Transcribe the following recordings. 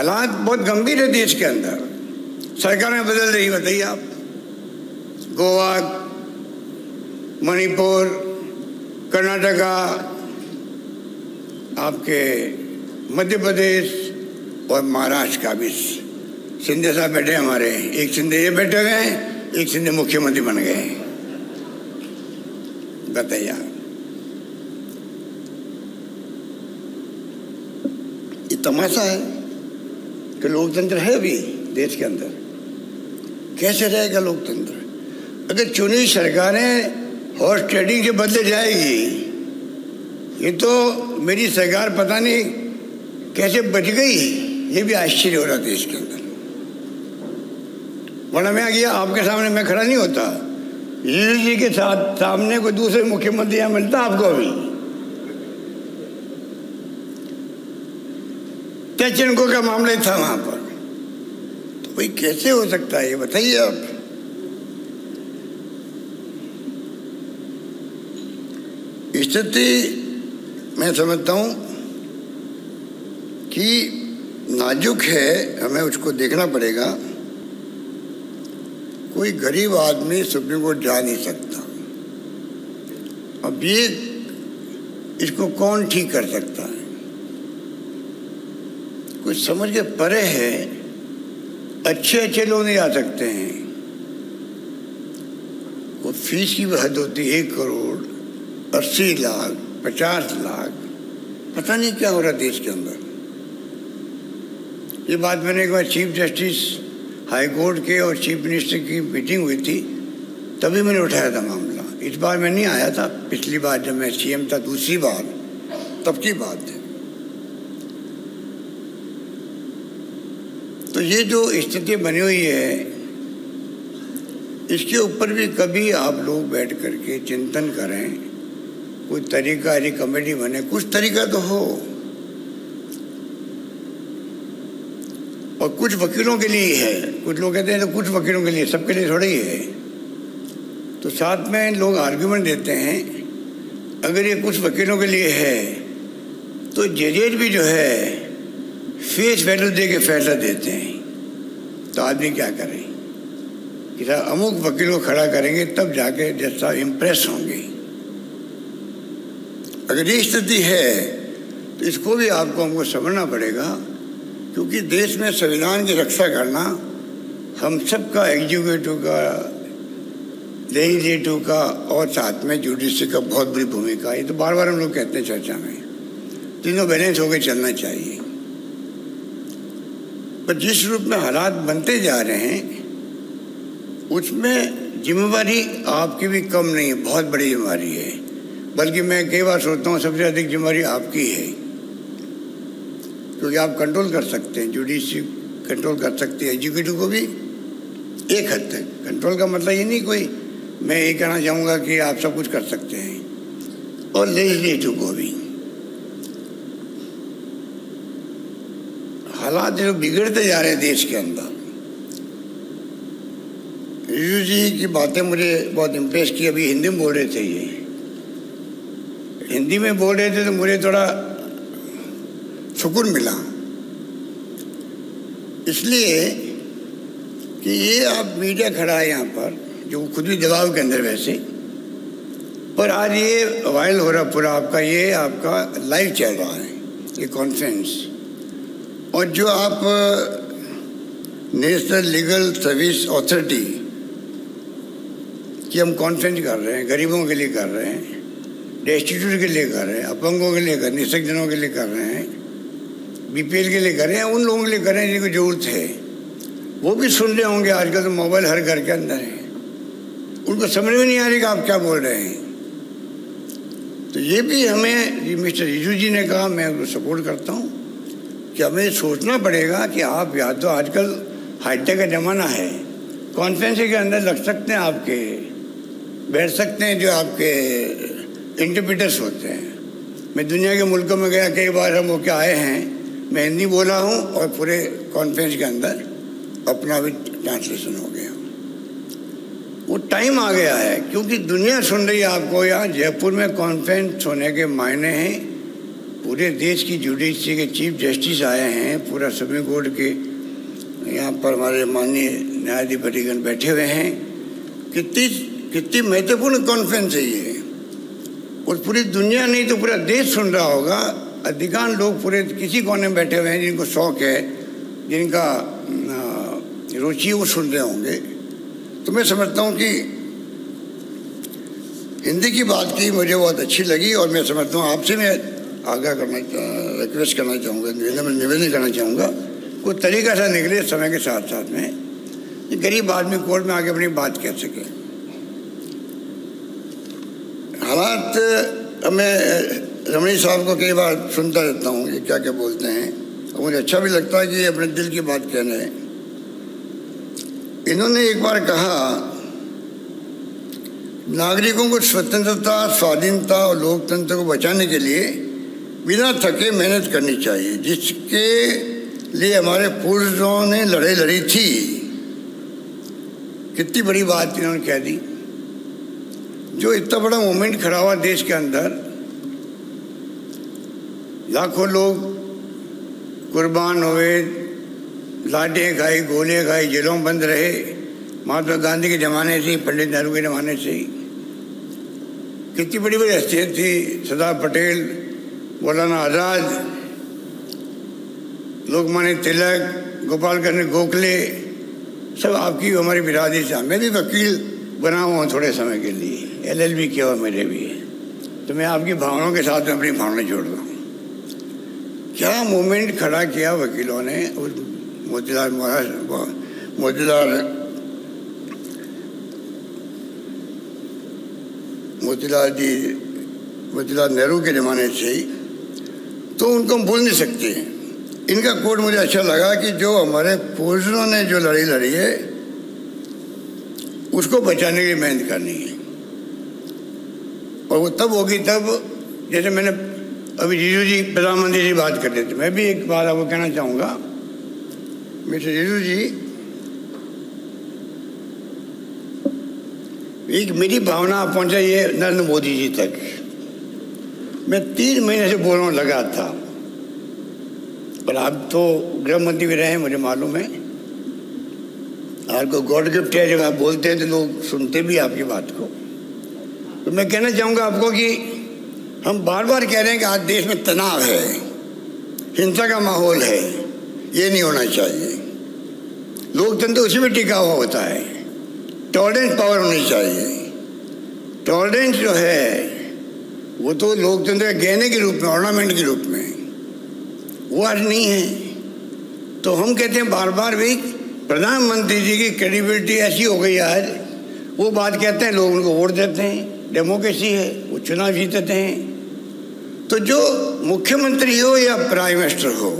हालात बहुत गंभीर है देश के अंदर, सरकारें बदल रही, बताइए आप। गोवा, मणिपुर, कर्नाटका, आपके मध्य प्रदेश और महाराष्ट्र का भी। शिंदे साहब बैठे हमारे, एक शिंदे ये बैठे हुए हैं, एक शिंदे मुख्यमंत्री बन गए। बताइए आप, ये तमाशा है कि लोकतंत्र है अभी देश के अंदर। कैसे रहेगा लोकतंत्र अगर चुनी सरकारें हॉर्स ट्रेडिंग के बदले जाएगी? ये तो मेरी सरकार पता नहीं कैसे बच गई, ये भी आश्चर्य हो रहा देश के अंदर। वरना मैं आ गया आपके सामने मैं खड़ा नहीं होता, जी के साथ सामने कोई दूसरे मुख्यमंत्री यहाँ मिलता आपको अभी। क्या चिनको का मामला था वहां पर, तो भाई कैसे हो सकता है ये बताइए आप। स्थिति मैं समझता हूं कि नाजुक है, हमें उसको देखना पड़ेगा। कोई गरीब आदमी सुप्रीम कोर्ट जा नहीं सकता। अब ये इसको कौन ठीक कर सकता है? कुछ समझ के परे है, अच्छे अच्छे लोग नहीं आ सकते हैं। वो फीस की हद होती है 1 करोड़, 80 लाख, 50 लाख, पता नहीं क्या हो रहा देश के अंदर। ये बात मैंने एक बार चीफ जस्टिस हाई कोर्ट के और चीफ मिनिस्टर की मीटिंग हुई थी, तभी मैंने उठाया था मामला। इस बार मैं नहीं आया था, पिछली बार जब मैं सीएम था दूसरी बार, तब की बात है। तो ये जो स्थिति बनी हुई है, इसके ऊपर भी कभी आप लोग बैठ करके चिंतन करें, कोई तरीका कमेटी बने, कुछ तरीका तो हो। और कुछ वकीलों के लिए है, कुछ लोग कहते हैं तो कुछ वकीलों के लिए, सबके लिए थोड़ा ही है। तो साथ में लोग आर्ग्यूमेंट देते हैं, अगर ये कुछ वकीलों के लिए है तो जजेज भी जो है फेस वैल्यू दे के फैसला देते हैं। तो आदमी क्या करे कि साहब अमुक वकील को खड़ा करेंगे तब जाके जज साहब इम्प्रेस होंगे। अगर ये स्थिति है तो इसको भी आपको हमको समझना पड़ेगा, क्योंकि देश में संविधान की रक्षा करना हम सबका, एग्जीक्यूटिव का, लेजिस्लेटिव का और साथ में जुडिशरी का बहुत बड़ी भूमिका है। ये तो बार बार हम लोग कहते हैं चर्चा में, तीनों बैलेंस होकर चलना चाहिए। पर जिस रूप में हालात बनते जा रहे हैं उसमें जिम्मेवारी आपकी भी कम नहीं है, बहुत बड़ी जिम्मेवारी है। बल्कि मैं कई बार सोचता हूँ सबसे अधिक जिम्मेवारी आपकी है, क्योंकि आप कंट्रोल कर सकते हैं, जुडिशरी कंट्रोल कर सकती है, एग्जीक्यूटिव को भी एक हद तक। कंट्रोल का मतलब ये नहीं कोई मैं ये कहना चाहूँगा कि आप सब कुछ कर सकते हैं, और लेजिस्लेटिव को भी। हालात जो बिगड़ते जा रहे हैं देश के अंदर, रिजू जी की बातें मुझे बहुत इम्प्रेस की। अभी हिंदी में बोल रहे थे, ये हिंदी में बोल रहे थे तो मुझे थोड़ा सुकून मिला, इसलिए कि ये आप मीडिया खड़ा है यहाँ पर, जो खुद भी दबाव के अंदर वैसे, पर आज ये वायरल हो रहा पूरा आपका, ये आपका लाइव चल रहा है ये कॉन्फ्रेंस। और जो आप नेशनल लीगल सर्विस अथॉरिटी की हम कॉन्फ्रेंस कर रहे हैं, गरीबों के लिए कर रहे हैं, डेस्टिट्यूट के लिए कर रहे हैं, अपंगों के लिए कर, निःशक्तजनों के लिए कर रहे हैं, बीपीएल के लिए कर रहे हैं, उन लोगों के लिए कर रहे हैं जिनको जरूरत है। वो भी सुन रहे होंगे, आजकल तो मोबाइल हर घर के अंदर है, उनको समझ में नहीं आ रही कि आप क्या बोल रहे हैं। तो ये भी हमें, मिस्टर रिजू जी ने कहा, मैं उनको सपोर्ट करता हूँ कि हमें सोचना पड़ेगा कि आप या तो आजकल हाईटेक का ज़माना है, कॉन्फ्रेंस के अंदर लग सकते हैं, आपके बैठ सकते हैं जो आपके इंटरप्रेटर्स होते हैं। मैं दुनिया के मुल्कों में गया कई बार, हम वो क्या आए हैं, मैं हिंदी बोला हूँ और पूरे कॉन्फ्रेंस के अंदर अपना भी ट्रांसलेशन हो गया। वो टाइम आ गया है, क्योंकि दुनिया सुन रही है आपको। यहाँ जयपुर में कॉन्फ्रेंस होने के मायने हैं पूरे देश की जुडिशरी के चीफ जस्टिस आए हैं, पूरा सुप्रीम कोर्ट के यहाँ पर हमारे माननीय न्यायाधिपतिगण बैठे हुए हैं। कितनी महत्वपूर्ण कॉन्फ्रेंस है ये, और पूरी दुनिया नहीं तो पूरा देश सुन रहा होगा। अधिकांश लोग पूरे किसी कोने में बैठे हुए हैं जिनको शौक है, जिनका रुचि वो सुन रहे होंगे। तो मैं समझता हूँ कि हिंदी की बात की मुझे बहुत अच्छी लगी, और मैं समझता हूँ आपसे मैं आगाह करना रिक्वेस्ट करना चाहूँगा, निवेदन करना चाहूँगा, कोई तरीका सा निकले समय के साथ साथ में गरीब आदमी कोर्ट में आके अपनी बात कह सके। हालात मैं रमणी साहब को कई बार सुनता रहता हूँ, ये क्या क्या बोलते हैं, और मुझे अच्छा भी लगता है कि ये अपने दिल की बात कह रहे हैं। इन्होंने एक बार कहा, नागरिकों को स्वतंत्रता, स्वाधीनता और लोकतंत्र को बचाने के लिए बिना थके मेहनत करनी चाहिए, जिसके लिए हमारे पूर्वजों ने लड़ाई लड़ी थी। कितनी बड़ी बात इन्होंने कह दी। जो इतना बड़ा मूवमेंट खड़ा हुआ देश के अंदर, लाखों लोग कुर्बान हुए, लाठियाँ खाई, गोलियाँ खाई, जेलों में बंद रहे, महात्मा गांधी के ज़माने से ही, पंडित नेहरू के ज़माने से ही। कितनी बड़ी बड़ी हस्तियाँ थी, सरदार पटेल, मौलाना आज़ाद, लोकमान्य तिलक, गोपाल कृष्ण गोखले, सब आपकी हमारी बिरादरी से। मैं भी वकील बना हुआ हूँ थोड़े समय के लिए, LLB किया हुआ मेरे भी, तो मैं आपकी भावनाओं के साथ में अपनी भावना जोड़ रहा हूँ। क्या मूवमेंट खड़ा किया वकीलों ने, मोतीलाल नेहरू के ज़माने से ही, तो उनको हम भूल नहीं सकते। इनका कोट मुझे अच्छा लगा कि जो हमारे पूर्वजों ने जो लड़ाई लड़ी है उसको बचाने की मेहनत करनी है, और वो तब होगी तब, जैसे मैंने अभी जीजू जी प्रधानमंत्री जी बात कर रहे थे, मैं भी एक बात आपको कहना चाहूँगा। मिस्टर जीजू जी, एक मेरी भावना पहुँचाइए नरेंद्र मोदी जी तक। मैं 3 महीने से बोल रहा हूँ लगा था, पर आप तो गृह मंत्री भी रहे हैं, मुझे मालूम है। आपको गॉड गिफ्ट है, जब आप बोलते हैं तो लोग सुनते भी आपकी बात को। तो मैं कहना चाहूँगा आपको कि हम बार बार कह रहे हैं कि आज देश में तनाव है, हिंसा का माहौल है, ये नहीं होना चाहिए। लोकतंत्र उसी में टिका हुआ होता है, टॉलरेंस पावर होनी चाहिए। टॉलरेंस जो है वो तो लोकतंत्र के गहने के रूप में, ऑर्नामेंट के रूप में, वो आज नहीं है। तो हम कहते हैं बार बार, भाई प्रधानमंत्री जी की क्रेडिबिलिटी ऐसी हो गई आज, वो बात कहते हैं, लोग उनको वोट देते हैं, डेमोक्रेसी है, वो चुनाव जीतते हैं। तो जो मुख्यमंत्री हो या प्राइम मिनिस्टर हो,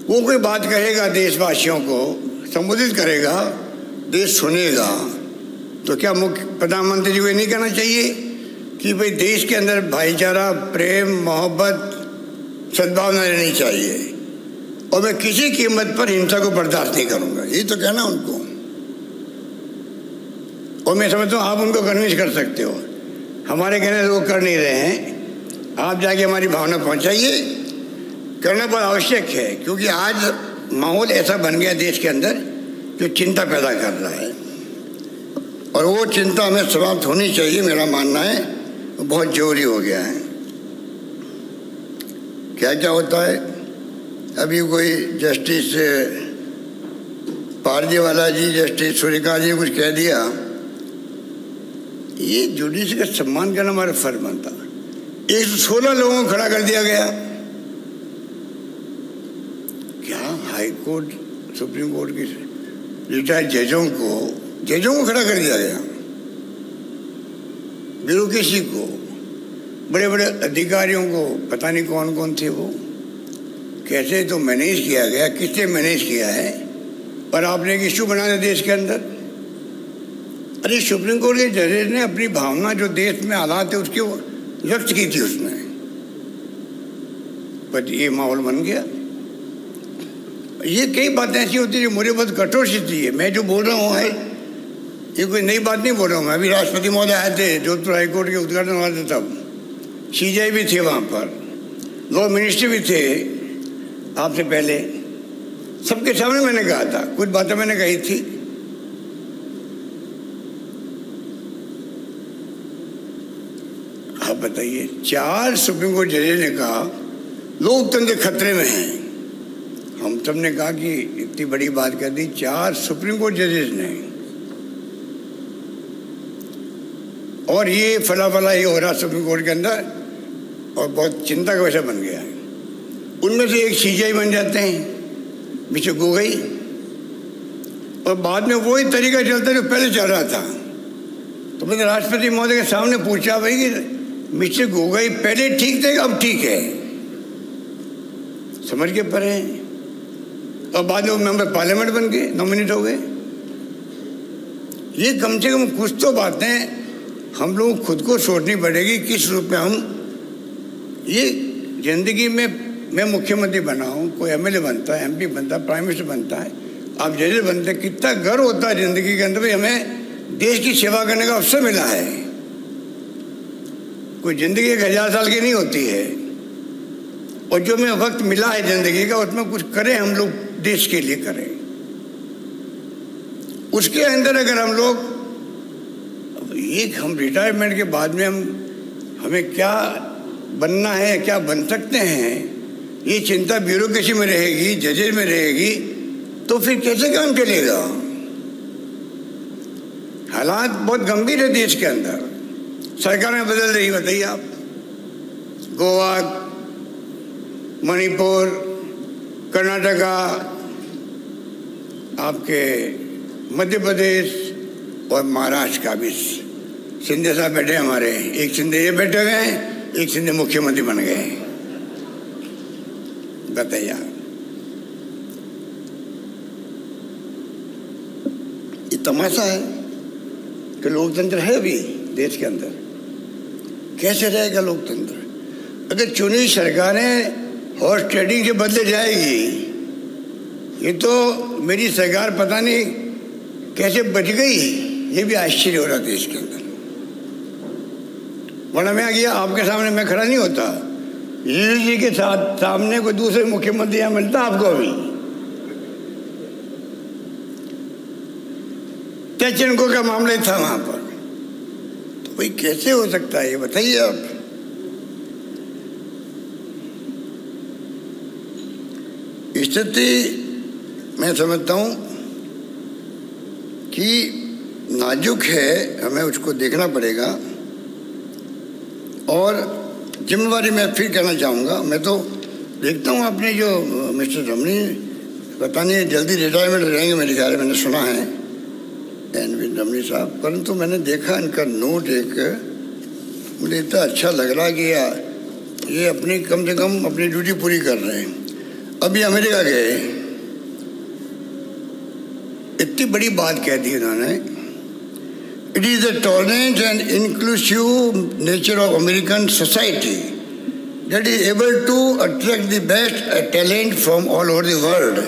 वो कोई बात कहेगा, देशवासियों को संबोधित करेगा, देश सुनेगा, तो क्या मुख्य प्रधानमंत्री जी को ये नहीं कहना चाहिए कि भाई देश के अंदर भाईचारा, प्रेम, मोहब्बत, सद्भावना रहनी चाहिए, और मैं किसी कीमत पर हिंसा को बर्दाश्त नहीं करूंगा, ये तो कहना उनको। और मैं समझता हूँ आप उनको कन्विंस कर सकते हो, हमारे कहने से वो कर नहीं रहे हैं। आप जाके हमारी भावना पहुँचाइए, करना बहुत आवश्यक है, क्योंकि आज माहौल ऐसा बन गया देश के अंदर जो चिंता पैदा कर रहा है, और वो चिंता हमें समाप्त होनी चाहिए। मेरा मानना है बहुत जरूरी हो गया है। क्या क्या होता है, अभी कोई जस्टिस पारजीवाला जी, जस्टिस सूर्यकांत जी ने कुछ कह दिया, ये जुडिशरी का सम्मान करना हमारा फर्ज बनता। 116 लोगों को खड़ा कर दिया गया। क्या हाई कोर्ट, सुप्रीम कोर्ट की रिटायर्ड जजों को खड़ा कर दिया गया, ब्यूरोक्रेसी को, बड़े बड़े अधिकारियों को, पता नहीं कौन कौन थे वो, कैसे तो मैनेज किया गया, किससे मैनेज किया है। पर आपने एक इशू बना दिया देश के अंदर। अरे सुप्रीम कोर्ट के जजेस ने अपनी भावना जो देश में हालात है उसकी व्यक्त की थी उसमें, पर ये माहौल बन गया। ये कई बातें ऐसी होती है जो मुझे बहुत कठोर स्थिति है। मैं जो बोल रहा हूँ है ये कोई नई बात नहीं बोल रहा हूँ मैं। अभी राष्ट्रपति महोदय आए थे, जोधपुर हाईकोर्ट के उद्घाटन हुआ था, तब CJI भी थे वहाँ पर, लॉ मिनिस्टर भी थे आपसे पहले, सबके सामने मैंने कहा था, कुछ बातें मैंने कही थी। आप बताइए, 4 सुप्रीम कोर्ट जजेस ने कहा लोकतंत्र खतरे में है। हम सब ने कहा कि इतनी बड़ी बात कर दी 4 सुप्रीम कोर्ट जजेस ने, और ये फला ये हो रहा सुप्रीम कोर्ट के अंदर, और बहुत चिंता का विषय बन गया है। उनमें से एक सीजीआई बन जाते हैं मिस्टर गोगोई, और बाद में वही तरीका चलता जो पहले चल रहा था। तो मैंने राष्ट्रपति महोदय के सामने पूछा, भाई कि मिस्टर गोगोई पहले ठीक थे अब ठीक है, समझ के परे हैं। और बाद में वो मेंबर पार्लियामेंट बन गए, नॉमिनेट हो गए। ये कम से कम कुछ तो बातें हम लोग खुद को सोचनी पड़ेगी, किस रूप में हम ये जिंदगी में, मैं मुख्यमंत्री बना हूँ, कोई एमएलए बनता है, एमपी बनता है, प्राइम मिनिस्टर बनता है, आप जजेस बनते हैं, कितना गर्व होता है जिंदगी के अंदर, भाई हमें देश की सेवा करने का अवसर मिला है। कोई जिंदगी 1000 साल की नहीं होती है, और जो हमें वक्त मिला है जिंदगी का, उसमें कुछ करें हम लोग, देश के लिए करें। उसके अंदर अगर हम लोग हम रिटायरमेंट के बाद में हमें क्या बनना है, क्या बन सकते हैं, ये चिंता ब्यूरोक्रेसी में रहेगी, जजेस में रहेगी, तो फिर कैसे काम चलेगा। हालात बहुत गंभीर है देश के अंदर, सरकारें बदल रही, बताइए आप। गोवा, मणिपुर, कर्नाटका, आपके मध्य प्रदेश और महाराष्ट्र का भी। शिंदे साहब बैठे हमारे, एक शिंदे ये बैठे हुए हैं, एक शिंदे मुख्यमंत्री बन गए। बताइए, ये तमाशा है कि लोकतंत्र है अभी देश के अंदर। कैसे रहेगा लोकतंत्र अगर चुनी सरकारें हॉर्स ट्रेडिंग के बदले जाएगी? ये तो मेरी सरकार पता नहीं कैसे बच गई, ये भी आश्चर्य हो रहा देश के अंदर। वरना मैं आ गया आपके सामने, मैं खड़ा नहीं होता, जी के साथ सामने कोई दूसरे मुख्यमंत्री यहाँ मिलता आपको। अभी टचनको का मामला था वहां पर, तो भाई कैसे हो सकता है ये बताइए आप। स्थिति मैं समझता हूं कि नाजुक है, हमें उसको देखना पड़ेगा। और जिम्मेवारी मैं फिर कहना चाहूँगा, मैं तो देखता हूँ अपने जो मिस्टर रमनी पता नहीं जल्दी रिटायरमेंट रहेंगे मेरे ख्याल, मैंने सुना है एन.वी. रमनी साहब, परंतु मैंने देखा इनका नोट एक, मुझे इतना अच्छा लग रहा कि ये अपनी कम से कम अपनी ड्यूटी पूरी कर रहे हैं। अभी अमेरिका गए, इतनी बड़ी बात कह दी उन्होंने, it is the tolerant and inclusive nature of American society that is able to attract the best talent from all over the world,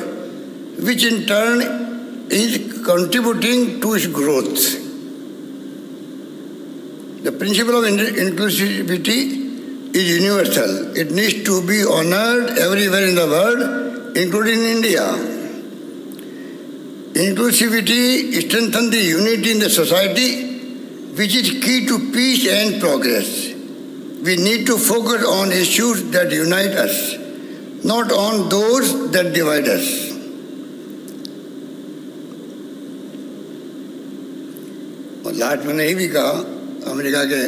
which in turn is contributing to its growth. The principle of inclusivity is universal. It needs to be honored everywhere in the world, including India. Inclusivity strengthens the unity in the society, which is key to peace and progress. We need to focus on issues that unite us, not on those that divide us. और last मैंने ये भी कहा America के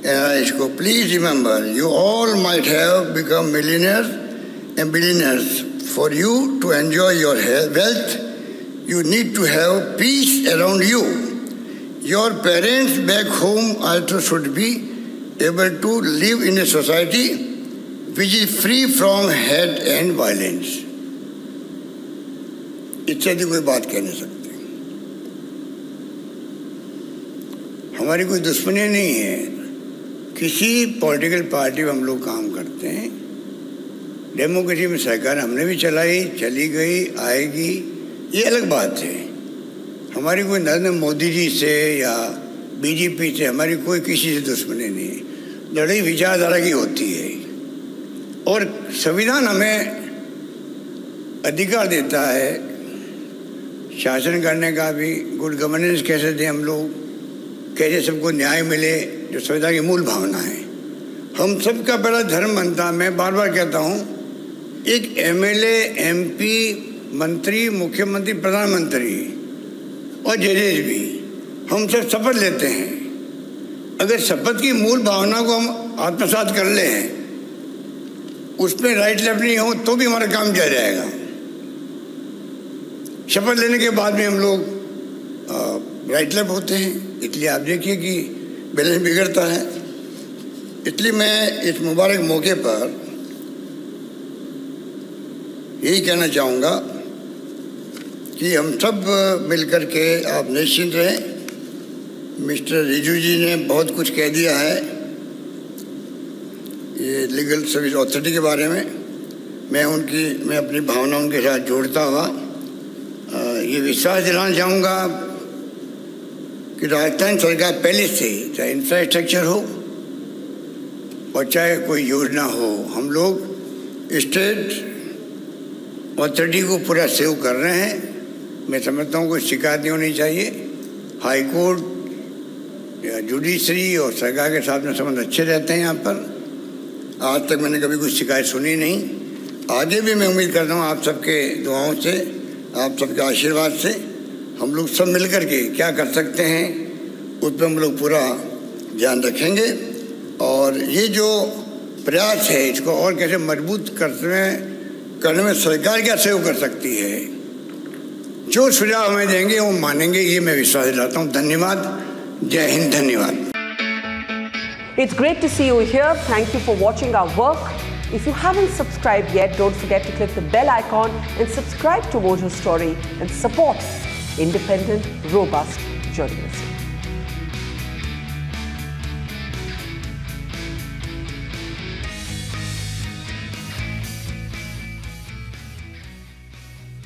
NRIs को, please remember you all might have become millionaires and billionaires. For you to enjoy your wealth you need to have peace around you. Your parents back home also should be able to live in a society which is free from hate and violence. इससे भी कोई बात कह नहीं सकते. हमारी कोई दुश्मनी नहीं है, किसी पॉलिटिकल पार्टी में हम लोग काम करते हैं. डेमोक्रेसी में सरकार हमने भी चलाई, चली गई, आएगी, ये अलग बात है. हमारी कोई नरेंद्र मोदी जी से या बीजेपी से हमारी कोई किसी से दुश्मनी नहीं है. लड़ाई विचारधारा की होती है. और संविधान हमें अधिकार देता है शासन करने का भी, गुड गवर्नेंस कैसे दें हम लोग, कैसे सबको न्याय मिले, जो संविधान की मूल भावना है। हम सबका बड़ा धर्म बनता, मैं बार बार कहता हूँ, एक एमएलए, एमपी, मंत्री, मुख्यमंत्री, प्रधानमंत्री और जजेज भी, हम सब शपथ लेते हैं। अगर शपथ की मूल भावना को हम आत्मसात कर लें, उसमें राइट लेफ्ट नहीं हो तो भी हमारा काम किया जाएगा। शपथ लेने के बाद में हम लोग राइट लेफ्ट होते हैं, इसलिए आप देखिए कि बैलेंस बिगड़ता है। इसलिए मैं इस मुबारक मौके पर यही कहना चाहूँगा कि हम सब मिलकर के आप निश्चिंत रहें। मिस्टर रिजू जी ने बहुत कुछ कह दिया है ये लीगल सर्विस अथॉरिटी के बारे में। मैं अपनी भावना उनके साथ जोड़ता हुआ ये विश्वास दिलाना चाहूँगा कि राजस्थान सरकार पहले से, चाहे इंफ्रास्ट्रक्चर हो और चाहे कोई योजना हो, हम लोग स्टेट अथॉरिटी को पूरा सेव कर रहे हैं। मैं समझता हूँ कोई शिकायत नहीं होनी चाहिए। हाई कोर्ट या जुडिशरी और सरकार के साथ में संबंध अच्छे रहते हैं यहाँ पर। आज तक मैंने कभी कोई शिकायत सुनी नहीं। आगे भी मैं उम्मीद करता हूँ आप सबके दुआओं से, आप सबके आशीर्वाद से हम लोग सब मिलकर के क्या कर सकते हैं उस पर हम लोग पूरा ध्यान रखेंगे। और ये जो प्रयास है इसको और कैसे मजबूत करने में सरकार क्या सहयोग कर सकती है, जो सुझाव हमें देंगे वो मानेंगे, ये मैं विश्वास दिलाता हूँ। धन्यवाद। जय हिंद। धन्यवाद। It's great to see you here. Thank you for watching our work. If you haven't subscribed yet, don't forget to click the bell icon and subscribe to Mojo Story and support independent, robust journalism.